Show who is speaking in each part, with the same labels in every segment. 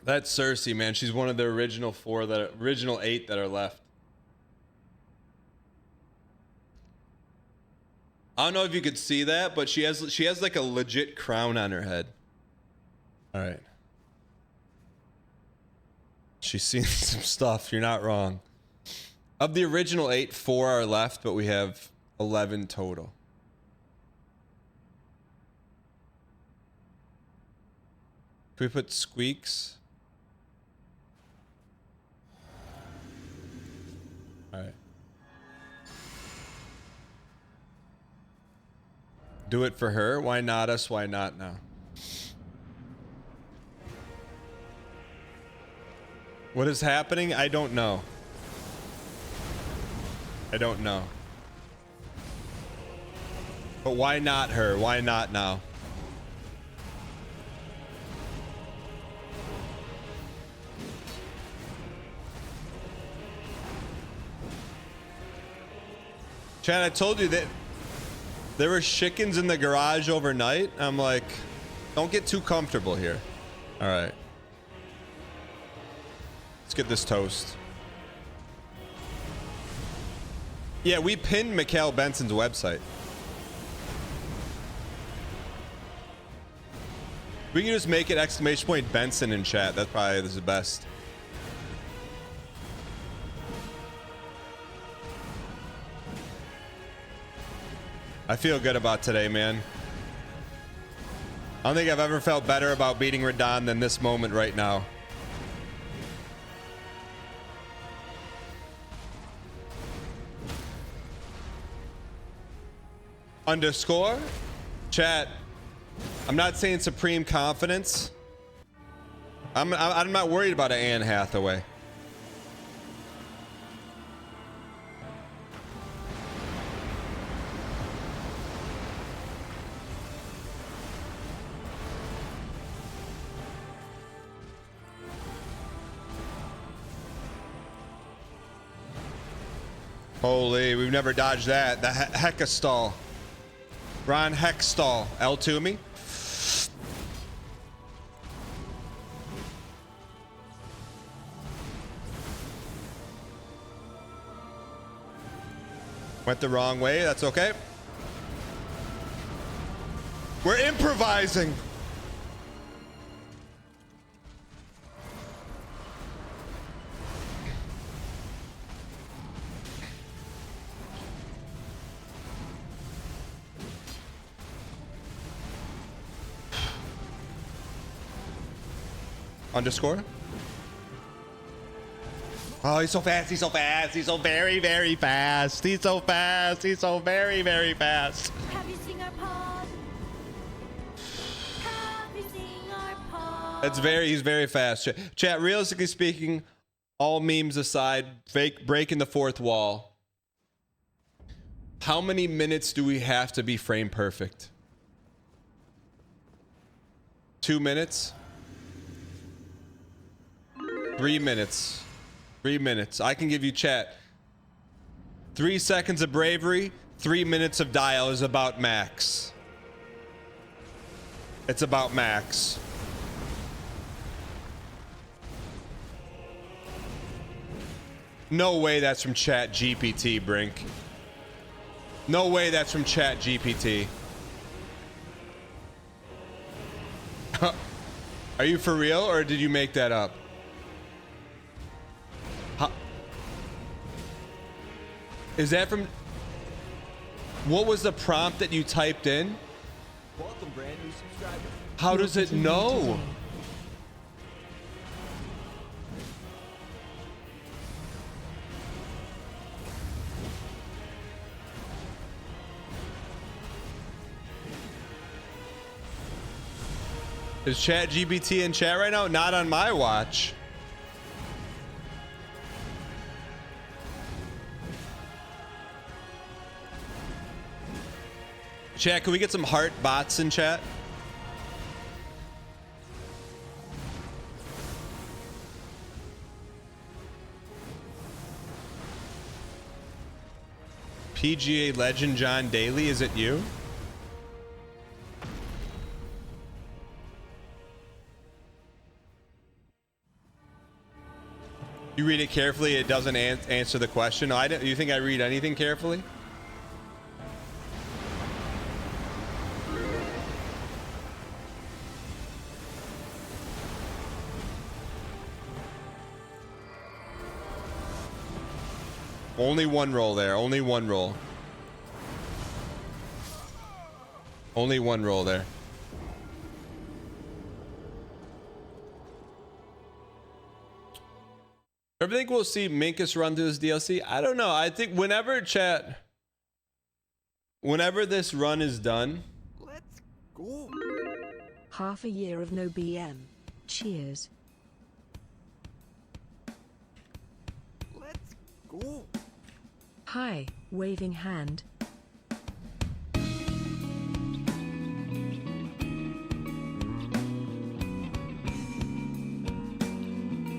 Speaker 1: That's Cersei, man. She's one of the original original 8 that are left. I don't know if you could see that, but she has like a legit crown on her head. All right. She's seen some stuff. You're not wrong. Of the original 8, 4 are left, but we have 11 total. Can we put squeaks? All right. Do it for her. Why not us? Why not now? What is happening? I don't know. I don't know. But why not her? Why not now? Chad, I told you that there were chickens in the garage overnight. I'm like, don't get too comfortable here. All right. Let's get this toast. Yeah, we pinned Mikhail Benson's website. We can just make it ! Benson in chat. That's probably the best. I feel good about today, man. I don't think I've ever felt better about beating Radahn than this moment right now. Underscore chat. I'm not saying supreme confidence. I'm not worried about an Anne Hathaway. Holy, we've never dodged that. The Hexstall. Ron Hexstall. L to me. Went the wrong way. That's okay. We're improvising. Underscore. Oh, he's so fast. He's so fast. He's so very, very fast. He's so fast. He's so very, very fast.
Speaker 2: Have you seen our pod? Have you seen our pod?
Speaker 1: He's very fast. Chat, realistically speaking, all memes aside, breaking the fourth wall. How many minutes do we have to be frame perfect? 2 minutes? 3 minutes. 3 minutes. I can give you chat. 3 seconds of bravery, 3 minutes of dial is about max. It's about max. No way that's from Chat GPT, Brink. No way that's from Chat GPT. Are you for real or did you make that up? Is that from... What was the prompt that you typed in?
Speaker 3: Welcome, brand new subscriber.
Speaker 1: How does it know? Is Chat GPT in chat right now? Not on my watch. Chat, can we get some heart bots in chat? PGA legend John Daly, is it you? You read it carefully, it doesn't answer the question. No, you think I read anything carefully? Only one roll there. Only one roll. Only one roll there. I think we'll see Minkus run through this DLC. I don't know. I think whenever this run is done.
Speaker 3: Let's go.
Speaker 4: Half a year of no BM. Cheers.
Speaker 3: Let's go.
Speaker 4: Hi, waving hand.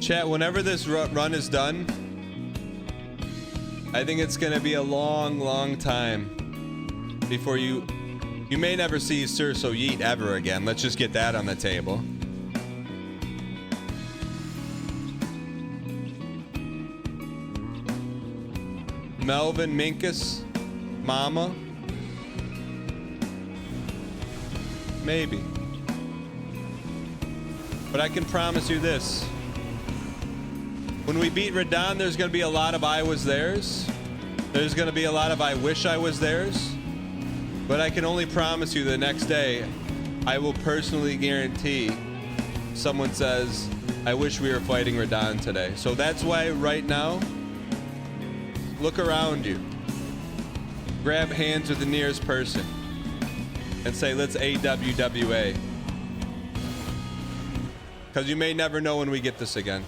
Speaker 1: Chat, whenever this run is done, I think it's gonna be a long time before you may never see Sir So Yeet ever again. Let's just get that on the table. Melvin, Minkus, Mama. Maybe. But I can promise you this. When we beat Radahn, there's going to be a lot of I was theirs. There's going to be a lot of I wish I was theirs. But I can only promise you the next day, I will personally guarantee someone says, I wish we were fighting Radahn today. So that's why right now, look around you. Grab hands with the nearest person and say, let's AWWA. Because you may never know when we get this again.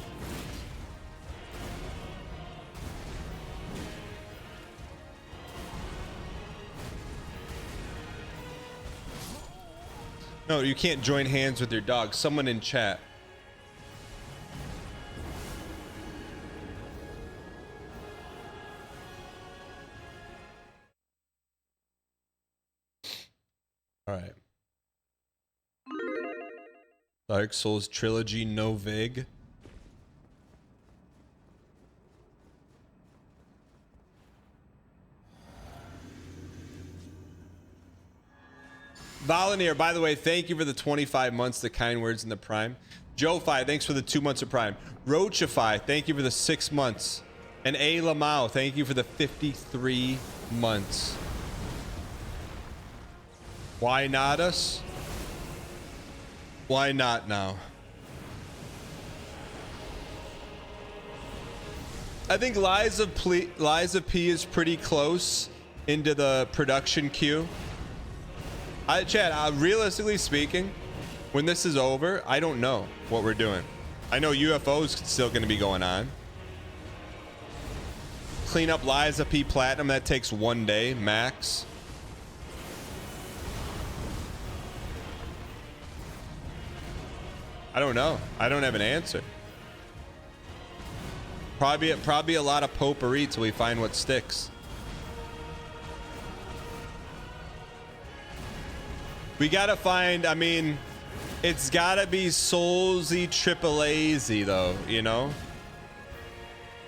Speaker 1: No, you can't join hands with your dog. Someone in chat. All right. Dark Souls Trilogy, no vig. Volunteer, by the way, thank you for the 25 months, the kind words, and the prime. Joe-Fi, thanks for the 2 months of prime. Roachify, thank you for the 6 months. And A. Lamau, thank you for the 53 months. Why not us? Why not now? I think Liza P is pretty close into the production queue. Chad, realistically speaking, when this is over, I don't know what we're doing. I know UFO's still going to be going on. Clean up Liza P Platinum, that takes 1 day max. I don't know. I don't have an answer. Probably a lot of potpourri till we find what sticks. We gotta find, I mean, it's gotta be Soulsy Triple A-zy though, you know?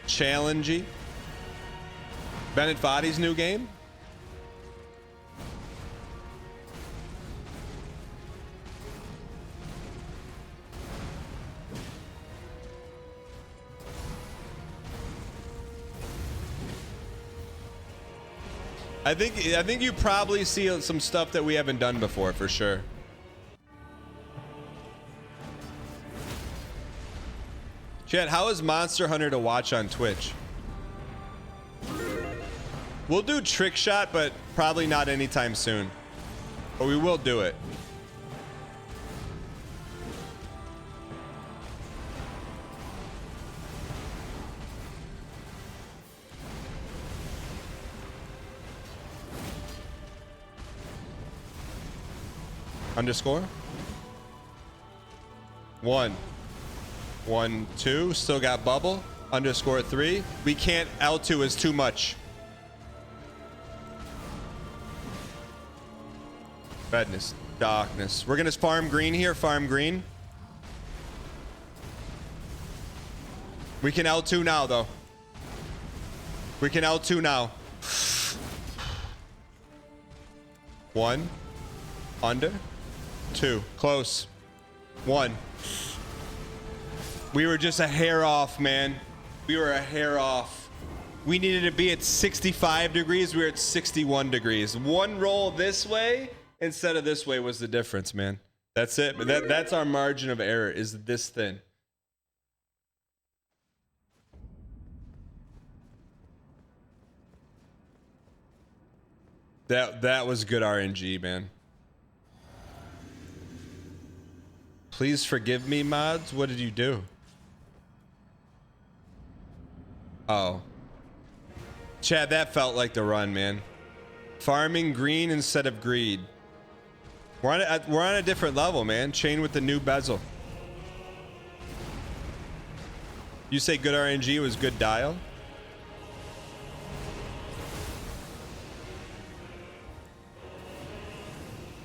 Speaker 1: Challengey. Bennett Foddy's new game? I think you probably see some stuff that we haven't done before for sure. Chat, how is Monster Hunter to watch on Twitch? We'll do Trick Shot, but probably not anytime soon. But we will do it. Underscore 1 1 2 still got bubble underscore 3. We can't. L2 is too much. Redness, darkness. We're gonna farm green here. Farm green. We can L2 now, though. We can L2 now. 1. Under. 2. Close. 1. We were just a hair off, man. We were a hair off. We needed to be at 65 degrees. We were at 61 degrees. One roll this way instead of this way was the difference, man. That's it. But that's our margin of error, is this thin. That was good RNG, man. Please forgive me, mods. What did you do? Oh. Chad, that felt like the run, man. Farming green instead of greed. We're on a different level, man. Chain with the new bezel. You say good RNG was good dial?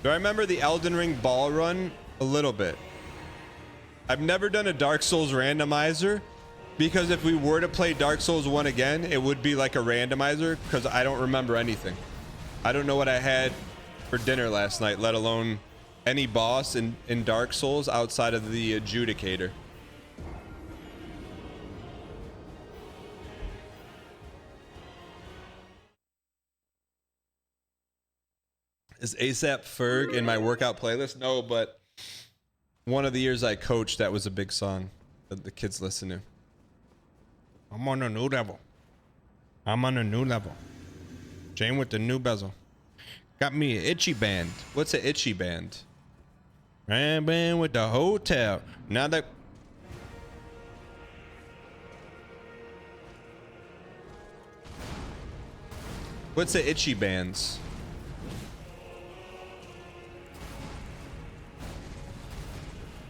Speaker 1: Do I remember the Elden Ring ball run? A little bit. I've never done a Dark Souls randomizer, because if we were to play Dark Souls 1 again, it would be like a randomizer, because I don't remember anything. I don't know what I had for dinner last night, let alone any boss in Dark Souls outside of the adjudicator. Is ASAP Ferg in my workout playlist? No, but one of the years I coached, that was a big song that the kids listen to. I'm on a new level. I'm on a new level. Jane with the new bezel. Got me an itchy band. What's an itchy band? Ran band with the hotel. Now that... What's the itchy bands?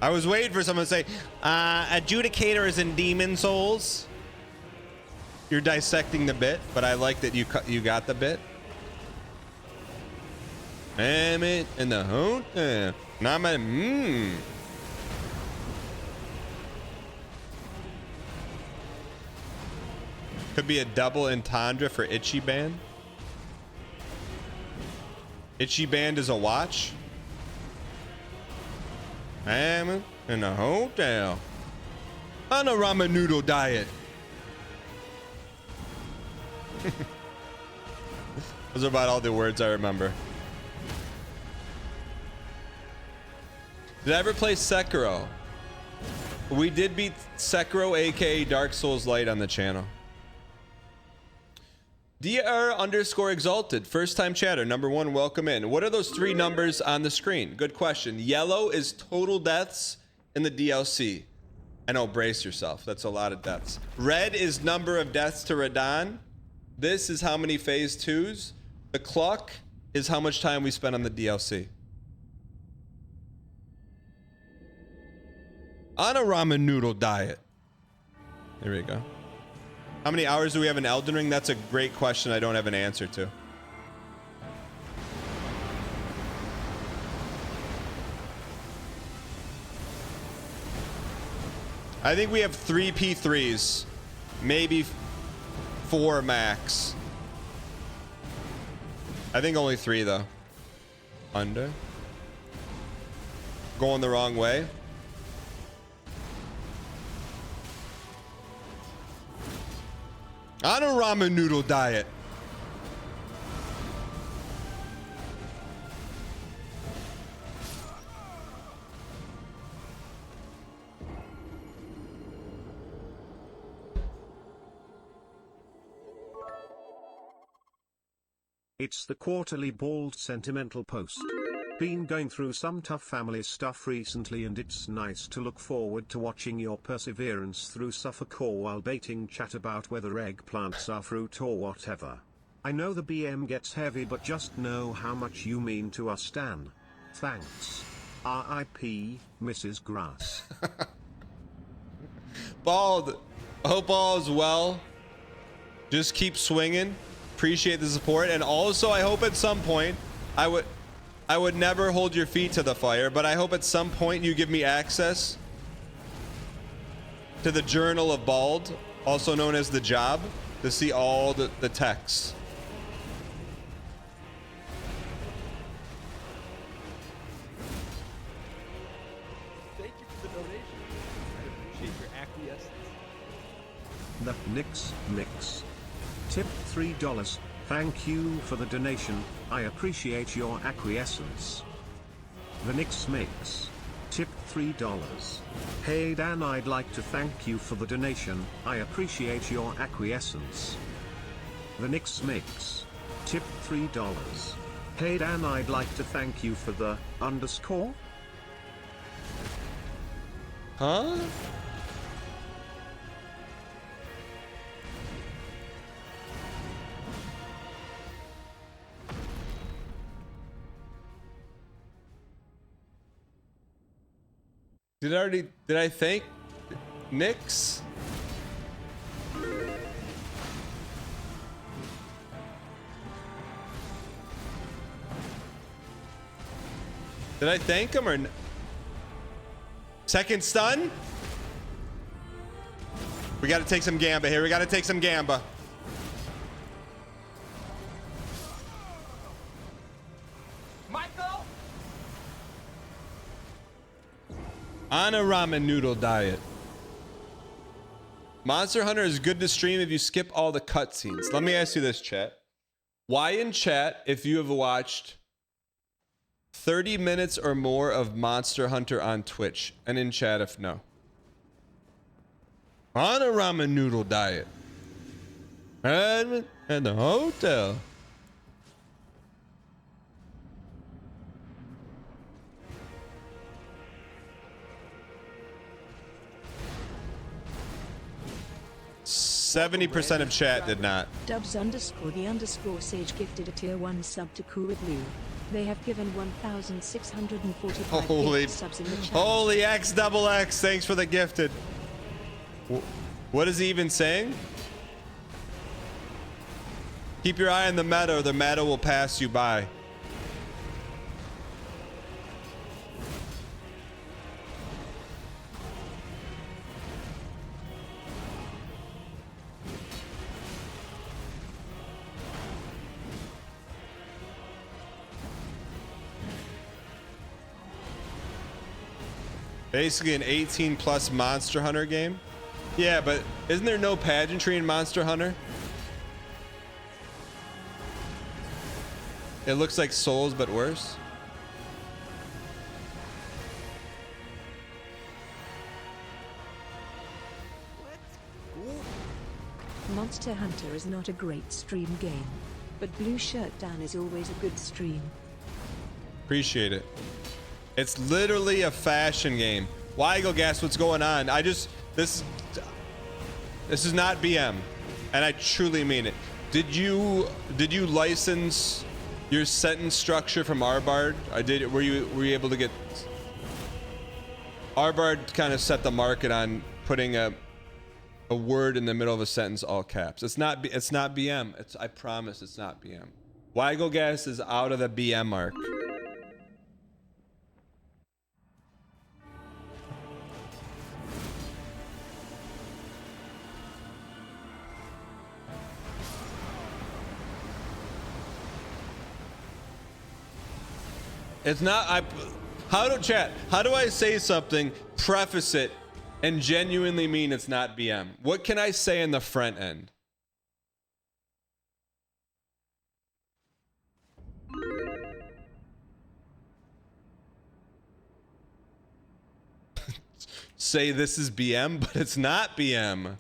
Speaker 1: I was waiting for someone to say, adjudicator is in Demon Souls. You're dissecting the bit, but I like that you got the bit. Damn it, in the hotel. Now I'm at, Could be a double entendre for Itchy Band. Itchy Band is a watch. I'm in a hotel on a ramen noodle diet. Those are about all the words I remember. Did I ever play Sekiro? We did beat Sekiro, aka Dark Souls Light, on the channel. DR_exalted, first time chatter, number 1, welcome in. What are those 3 numbers on the screen? Good question. Yellow is total deaths in the DLC. I know, brace yourself. That's a lot of deaths. Red is number of deaths to Radahn. This is how many phase 2s. The clock is how much time we spent on the DLC. On a ramen noodle diet. There we go. How many hours do we have in Elden Ring? That's a great question I don't have an answer to. I think we have 3 P3s. Maybe 4 max. I think only 3 though. Under. Going the wrong way. On a ramen noodle diet.
Speaker 5: It's the quarterly bald sentimental post. Been going through some tough family stuff recently, and it's nice to look forward to watching your perseverance through Suffolk or while baiting chat about whether eggplants are fruit or whatever. I know the BM gets heavy, but just know how much you mean to us, Stan. Thanks. R.I.P. Mrs. Grass.
Speaker 1: Bald, hope all is well. Just keep swinging. Appreciate the support, and also I hope at some point I would never hold your feet to the fire, but I hope at some point you give me access to the Journal of Bald, also known as the Job, to see all the texts.
Speaker 3: Thank you for the donation. I appreciate your acquiescence.
Speaker 5: The Nix. Tip $3. Thank you for the donation. I appreciate your acquiescence. The Nix Mix. Tip $3. Hey Dan, I'd like to thank you for the donation. I appreciate your acquiescence. The Nix Mix. Tip $3. Hey Dan, I'd like to thank you for the underscore.
Speaker 1: Huh? Did I thank Nix? Did I thank him or second stun? We got to take some Gamba here. We got to take some Gamba.
Speaker 3: Michael!
Speaker 1: On a ramen noodle diet. Monster Hunter is good to stream if you skip all the cutscenes. Let me ask you this, chat. Why in chat, if you have watched 30 minutes or more of Monster Hunter on Twitch, and in chat if no. On a ramen noodle diet. And at the hotel. %70% of chat did not.
Speaker 4: Dubs underscore the underscore sage gifted a tier 1 sub to Kuwait Liu. They have given 1,645
Speaker 1: Holy,
Speaker 4: gift subs in the channel.
Speaker 1: holy X double X, thanks for the gifted. What is he even saying? Keep your eye on the meta or the meta will pass you by. Basically an 18 plus Monster Hunter game. Yeah, but isn't there no pageantry in Monster Hunter? It looks like Souls, but worse.
Speaker 4: Monster Hunter is not a great stream game, but Blue Shirt Dan is always a good stream.
Speaker 1: Appreciate it. It's literally a fashion game. Why go gas? What's going on? This is not BM, and I truly mean it. Did you license your sentence structure from Arbard? Were you able to get Arbard kind of set the market on putting a word in the middle of a sentence all caps? It's not BM. I promise it's not BM. Why go gas is out of the BM mark. It's not. How do I say something, preface it, and genuinely mean it's not BM? What can I say in the front end? Say this is BM, but it's not BM.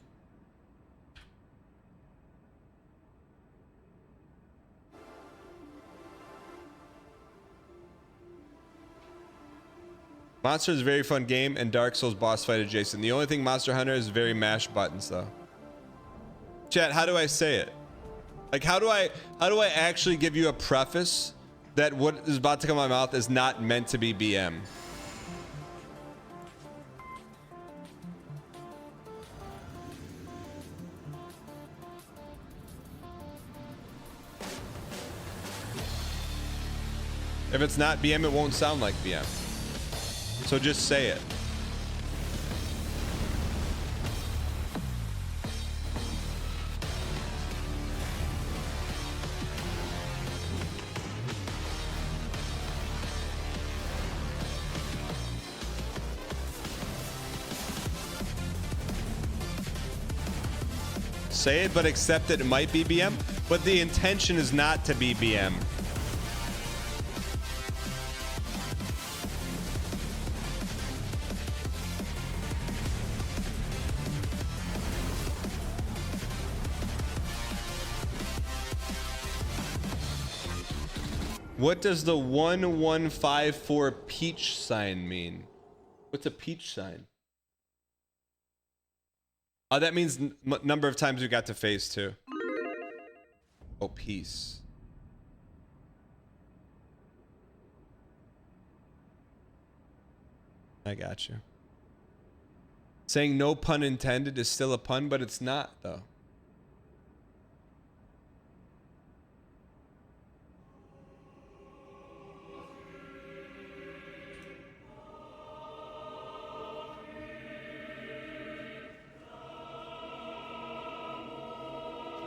Speaker 1: Monster is a very fun game, and Dark Souls boss fight adjacent. The only thing Monster Hunter is very mash buttons, though. Chat, how do I say it? Like, how do I actually give you a preface that what is about to come out of my mouth is not meant to be BM? If it's not BM, it won't sound like BM. So just say it. say it, but accept that it might be BM. But the intention is not to be BM. What does the 1154 peach sign mean? What's a peach sign? Oh, that means number of times we got to phase 2. Oh, peace. I got you. Saying no pun intended is still a pun, but it's not, though.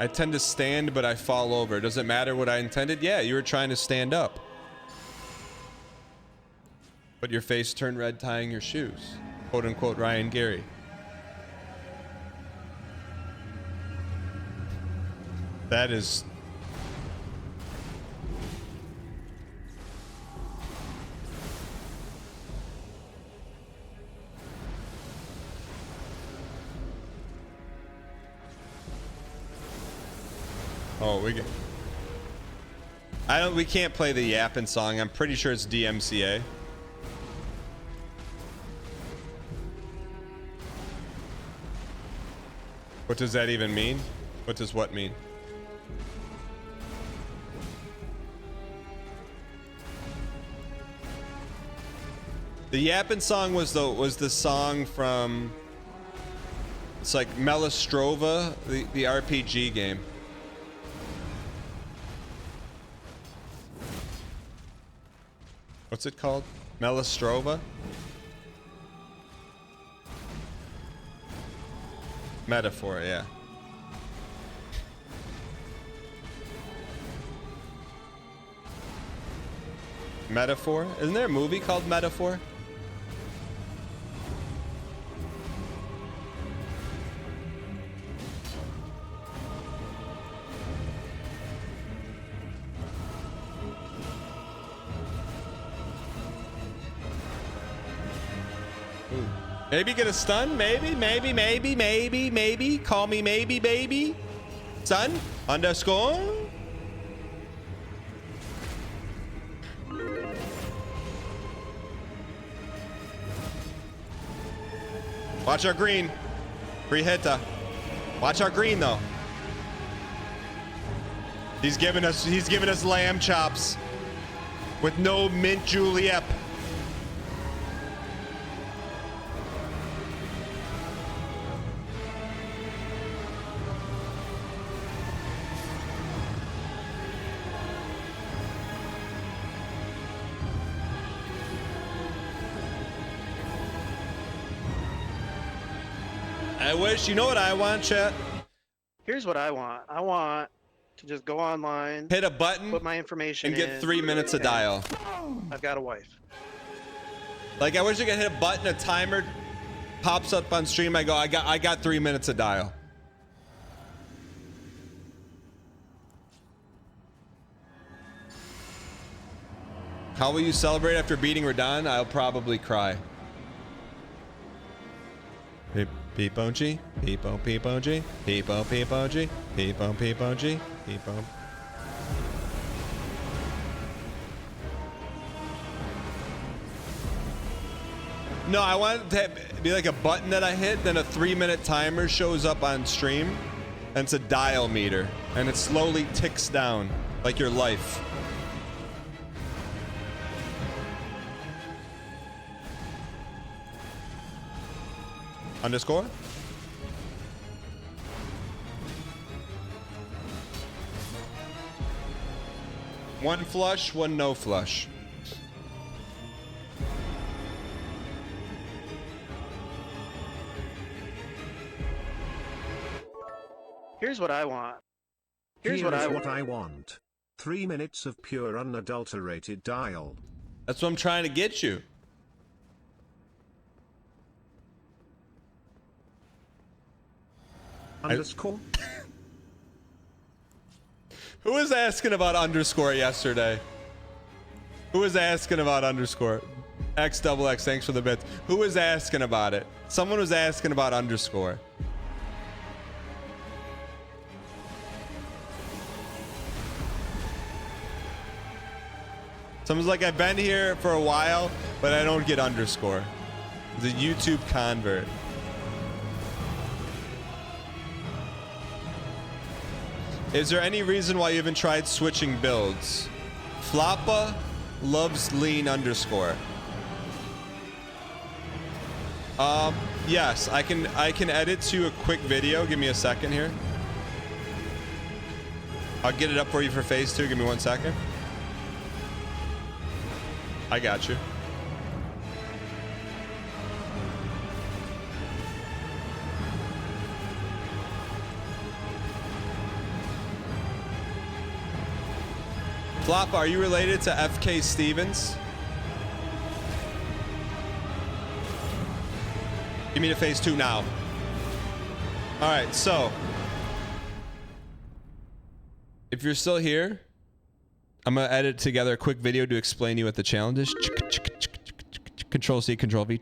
Speaker 1: I tend to stand, but I fall over. Does it matter what I intended? Yeah, you were trying to stand up. But your face turned red tying your shoes. Quote unquote Ryan Gary. That is... Oh, we can't play the yapping song. I'm pretty sure it's DMCA. What does that even mean? What does what mean? The yapping song was the song from, it's like Melistrova, the RPG game. What's it called? Melistrova? Metaphor, yeah. Metaphor? Isn't there a movie called Metaphor? Maybe get a stun? Maybe. Call me maybe, baby. Stun? Underscore? Watch our green. Free hitter. Watch our green though. He's giving us lamb chops with no mint julep. I wish, you know what I want, chat?
Speaker 6: Here's what I want. I want to just go online,
Speaker 1: hit a button,
Speaker 6: put my information
Speaker 1: and get 3 minutes of dial.
Speaker 6: I've got a wife.
Speaker 1: Like, I wish I could hit a button, a timer pops up on stream. I go, I got 3 minutes of dial. How will you celebrate after beating Radahn? I'll probably cry. Peeponji, peepon, peeponji, peepon, peeponji, peepon, peeponji, peepon. No, I want it to be like a button that I hit, then a 3-minute timer shows up on stream, and it's a dial meter, and it slowly ticks down, like your life. Underscore? One flush, one no flush.
Speaker 6: Here's what I want. Here's what I
Speaker 5: want. 3 minutes of pure unadulterated dial.
Speaker 1: That's what I'm trying to get you.
Speaker 5: Underscore?
Speaker 1: Who was asking about underscore yesterday? Who was asking about underscore? XXX, thanks for the bits. Who was asking about it? Someone was asking about underscore. Someone's like, I've been here for a while, but I don't get underscore. The YouTube convert. Is there any reason why you haven't tried switching builds? Floppa loves lean underscore. Yes, I can edit to a quick video. Give me a second here. I'll get it up for you for phase 2. Give me 1 second. I got you. Flop, are you related to FK Stevens? Give me the phase 2 now. All right, so if you're still here, I'm gonna edit together a quick video to explain to you what the challenge is. Control C, Control V.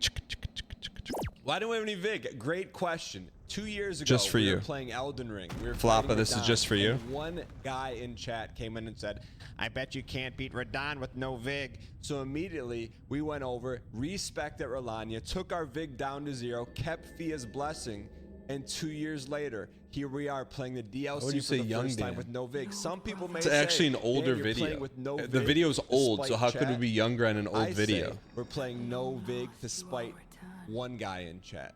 Speaker 1: Why don't we have any VIG? Great question. 2 years ago,
Speaker 7: Just for
Speaker 1: we
Speaker 7: you.
Speaker 1: were playing Elden Ring. We were
Speaker 7: Floppa,
Speaker 1: fighting
Speaker 7: this is
Speaker 1: Radahn,
Speaker 7: just for you.
Speaker 1: and one guy in chat came in and said, I bet you can't beat Radahn with no VIG. So immediately we went over, respected Rolania, took our VIG down to 0, kept Fia's blessing, and 2 years later, here we are playing the DLC
Speaker 7: would you
Speaker 1: for
Speaker 7: say
Speaker 1: the
Speaker 7: young
Speaker 1: first time
Speaker 7: Dan?
Speaker 1: with no VIG. Some people may
Speaker 7: It's
Speaker 1: say,
Speaker 7: actually an older
Speaker 1: "Dan, you're playing
Speaker 7: video.
Speaker 1: with no
Speaker 7: The
Speaker 1: VIG
Speaker 7: video's old, so
Speaker 1: despite
Speaker 7: how could
Speaker 1: chat."
Speaker 7: it be younger on an old
Speaker 1: I
Speaker 7: video?
Speaker 1: say we're playing no VIG despite one guy in chat.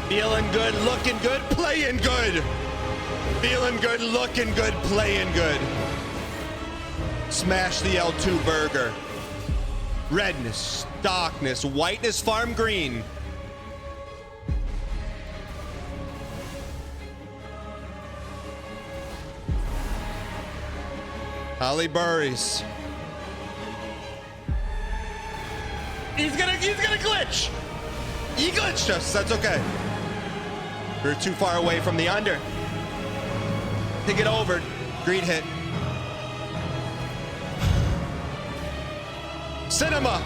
Speaker 1: Feeling good, looking good, playing good. Feeling good, looking good, playing good. Smash the L2 burger. Redness, darkness, whiteness, farm green. Holly Burries. He's gonna glitch. He glitched us. That's okay. We're too far away from the under. Pick it over. Green hit. Cinema.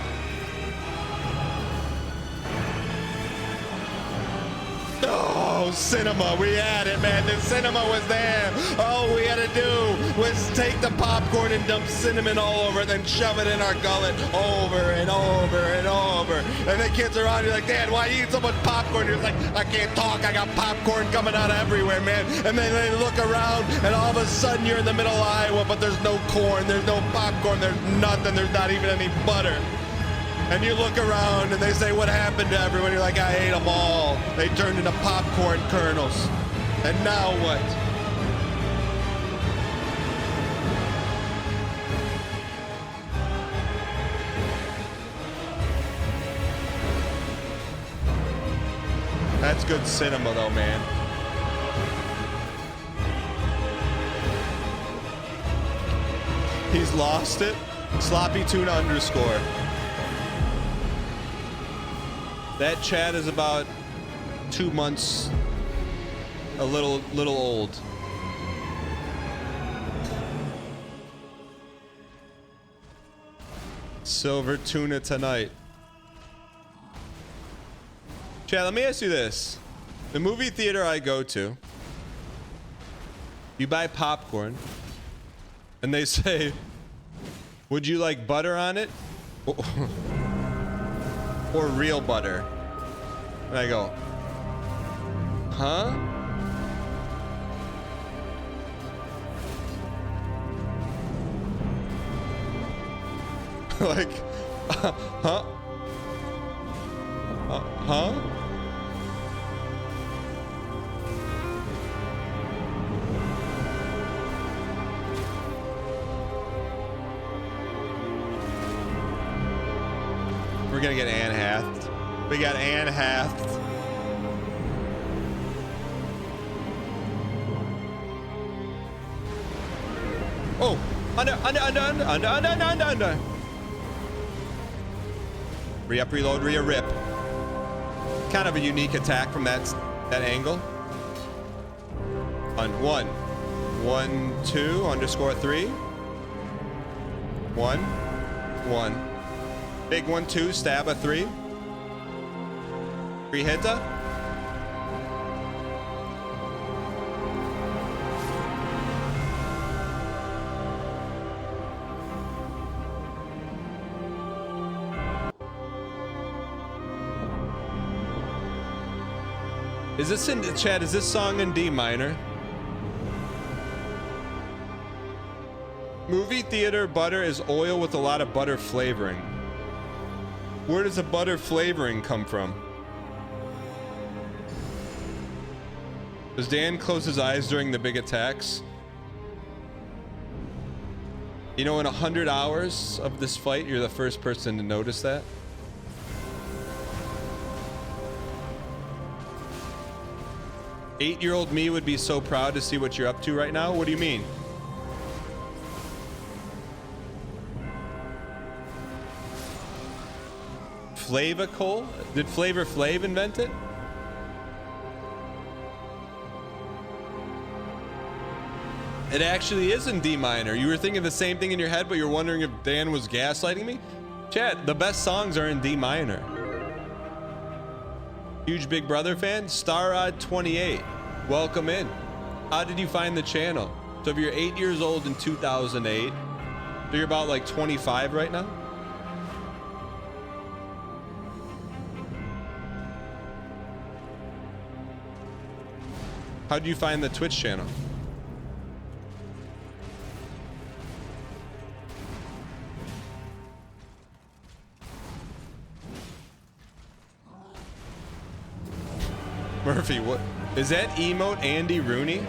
Speaker 1: Oh, cinema. We had it, man. The cinema was there. All we had to do was take the popcorn and dump cinnamon all over it, then shove it in our gullet over and over and over. And the kids around you like, Dad, why you eat so much popcorn? You're like, I can't talk. I got popcorn coming out everywhere, man. And then they look around, and all of a sudden you're in the middle of Iowa, but there's no corn, there's no popcorn, there's nothing, there's not even any butter. And you look around and they say, what happened to everyone? You're like, I ate them all. They turned into popcorn kernels. And now what? That's good cinema though, man. He's lost it. Sloppy tuna underscore. That chat is about 2 months, a little old. Silver tuna tonight. Chat, let me ask you this. The movie theater I go to, you buy popcorn, and they say, would you like butter on it? Or real butter? And I go, huh? Like, huh? Huh? We're gonna get Anne Hath. We got Anne Hath. Oh, under. Re-up, reload, re-rip. Kind of a unique attack from that angle. On 1, 2, underscore 3. 1, 1. Big 1, 2, stab a 3. 3 hitter. Is this in chat? Is this song in D minor? Movie theater butter is oil with a lot of butter flavoring. Where does the butter flavoring come from? Does Dan close his eyes during the big attacks? You know, in 100 hours of this fight, you're the first person to notice that. Eight-year-old me would be so proud to see what you're up to right now. What do you mean? Flavacol? Did Flavor Flav invent it? It actually is in D minor. You were thinking the same thing in your head, but you're wondering if Dan was gaslighting me? Chat, the best songs are in D minor. Huge Big Brother fan? Starrod28. Welcome in. How did you find the channel? So if you're 8 years old in 2008, so you're about like 25 right now? How did you find the Twitch channel? Murphy, what? Is that emote Andy Rooney?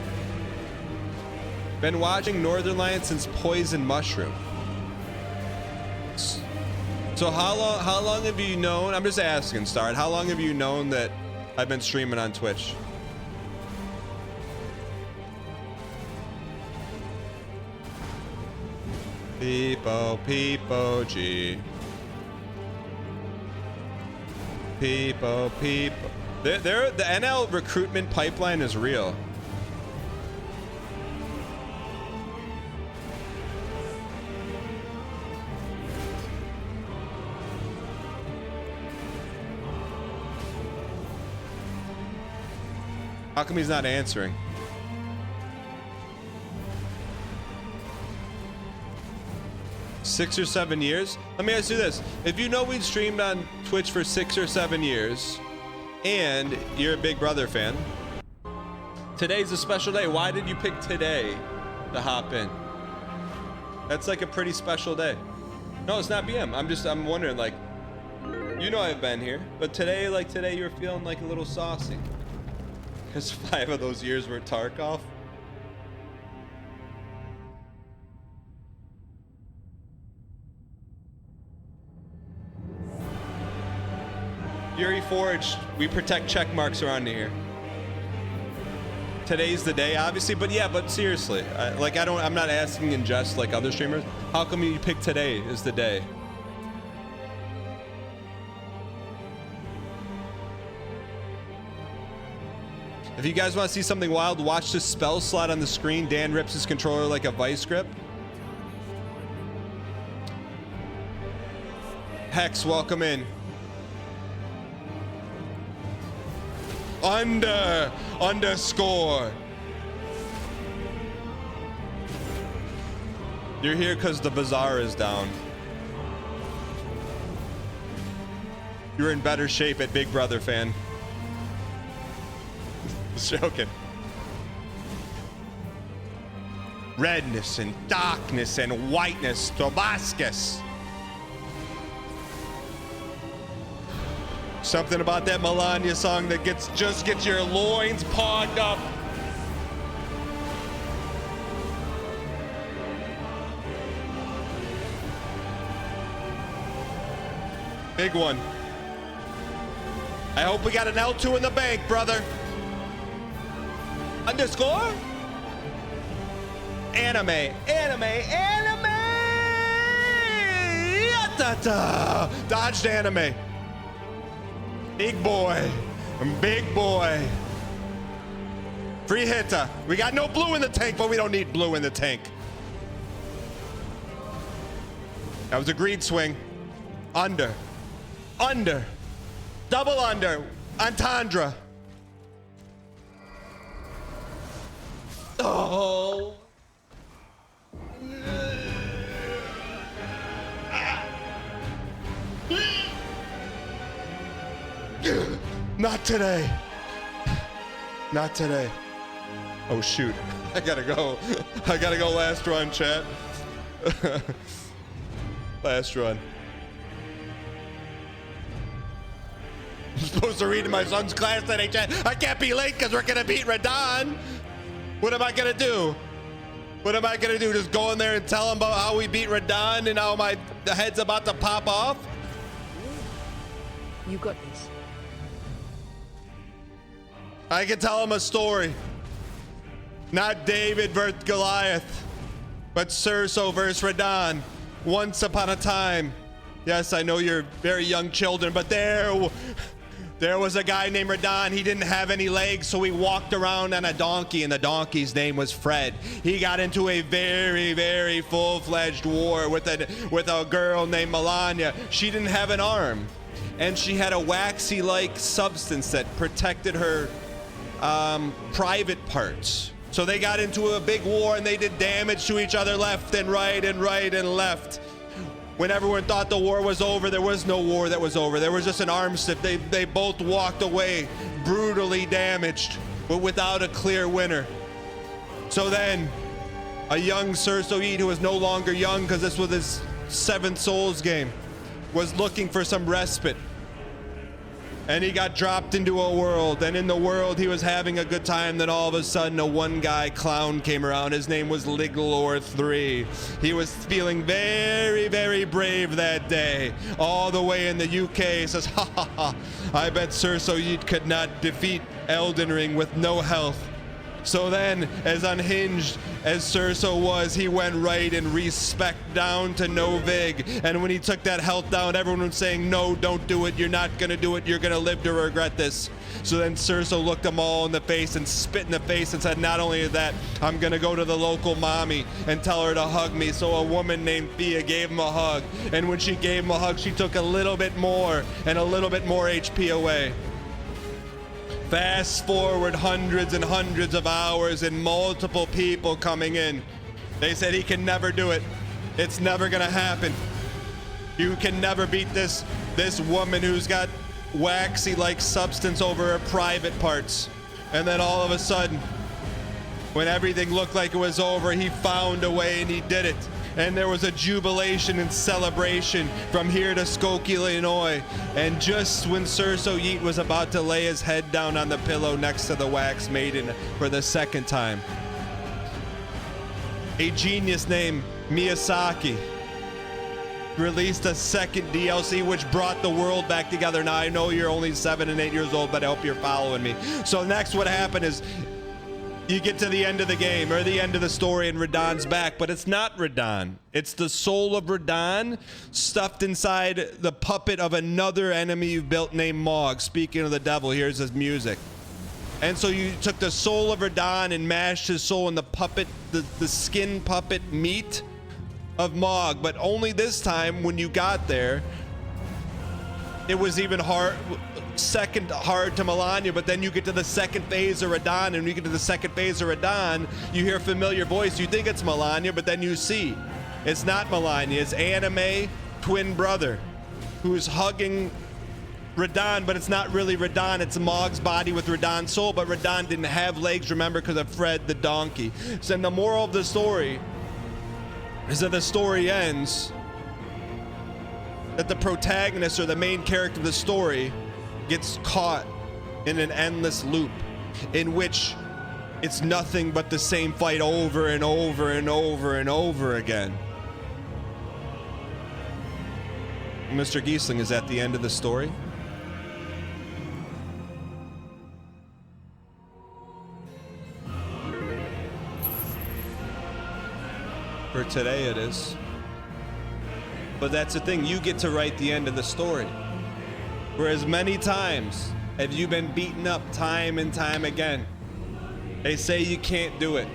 Speaker 1: Been watching Northern Lions since Poison Mushroom. So how long have you known? I'm just asking, Starred. How long have you known that I've been streaming on Twitch? Peepo G. Peepo. The NL recruitment pipeline is real. How come he's not answering? Six or 7 years? Let me ask you this. If you know we'd streamed on Twitch for 6 or 7 years, and you're a Big Brother fan, today's a special day. Why did you pick today to hop in? That's like a pretty special day. No, it's not BM. I'm wondering, like, you know I've been here, but today you're feeling like a little saucy. Because 5 of those years were Tarkov. Fury Forge, we protect check marks around here. Today's the day, obviously, but yeah, but seriously, I'm not asking in jest like other streamers. How come you pick today as the day? If you guys want to see something wild, watch the spell slot on the screen. Dan rips his controller like a vice grip. Hex, welcome in. Underscore. You're here because the bazaar is down. You're in better shape at Big Brother fan. Just joking. Redness and darkness and whiteness, Tobascus. Something about that Melania song that just gets your loins pogged up. Big one. I hope we got an L2 in the bank, brother. Underscore? Anime. Yatata. Dodged anime. Big boy. Free hitter. We got no blue in the tank, but we don't need blue in the tank. That was a greed swing. Under. Double under. Entendre. Oh. Not today. Oh shoot. I gotta go last run, chat. Last run. I'm supposed to read in my son's class today, chat. I can't be late because we're gonna beat Radahn. What am I gonna do? Just go in there and tell him about how we beat Radahn and how the head's about to pop off?
Speaker 4: You got this.
Speaker 1: I can tell him a story. Not David versus Goliath, but Cerso versus Radahn. Once upon a time. Yes, I know you're very young children, but there was a guy named Radahn. He didn't have any legs, so he walked around on a donkey, and the donkey's name was Fred. He got into a very, very full-fledged war with a girl named Melania. She didn't have an arm, and she had a waxy-like substance that protected her private parts. So they got into a big war, and they did damage to each other left and right and left. When everyone thought the war was over, there was no war that was over. There was just an armistice. They both walked away, brutally damaged, but without a clear winner. So then, a young Cerso Eid, who was no longer young because this was his 7th Souls game, was looking for some respite. And he got dropped into a world, and in the world he was having a good time. Then all of a sudden a one-guy clown came around. His name was Erdtree. He was feeling very, very brave that day. All the way in the UK, he says, ha ha ha, I bet Cerso Eid could not defeat Elden Ring with no health. So then, as unhinged as Cerso was, he went right and respec down to no vig. And when he took that health down, everyone was saying, no, don't do it. You're not going to do it. You're going to live to regret this. So then Cerso looked them all in the face and spit in the face and said, not only that, I'm going to go to the local mommy and tell her to hug me. So a woman named Thea gave him a hug. And when she gave him a hug, she took a little bit more and a little bit more HP away. Fast forward hundreds and hundreds of hours and multiple people coming in. They said he can never do it. It's never gonna happen. You can never beat this woman who's got waxy-like substance over her private parts. And then all of a sudden, when everything looked like it was over, he found a way and he did it. And there was a jubilation and celebration from here to Skokie, Illinois. And just when Cerso Eid was about to lay his head down on the pillow next to the Wax Maiden for the 2nd time, a genius named Miyazaki released a 2nd DLC, which brought the world back together. Now, I know you're only 7 and 8 years old, but I hope you're following me. So next what happened is, you get to the end of the game, or the end of the story, and Radahn's back, but it's not Radahn. It's the soul of Radahn stuffed inside the puppet of another enemy you've built named Mog. Speaking of the devil, here's his music. And so you took the soul of Radahn and mashed his soul in the puppet, the skin puppet meat of Mog. But only this time, when you got there, it was even second hard to Melania, but then you get to the 2nd phase of Radahn, and when you get to the 2nd phase of Radahn, you hear a familiar voice. You think it's Melania, but then you see it's not Melania. It's Anime twin brother who's hugging Radahn, but it's not really Radahn. It's Mog's body with Radahn's soul, but Radahn didn't have legs, remember, because of Fred the donkey. So the moral of the story is that the story ends that the protagonist, or the main character of the story, gets caught in an endless loop in which it's nothing but the same fight over and over and over and over again. Mr. Giesling, is that the end of the story? For today it is. But that's the thing, you get to write the end of the story. For as many times have you been beaten up time and time again. They say you can't do it.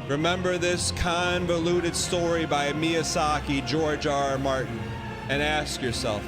Speaker 1: Remember this convoluted story by Miyazaki, George R. R. Martin, and ask yourself,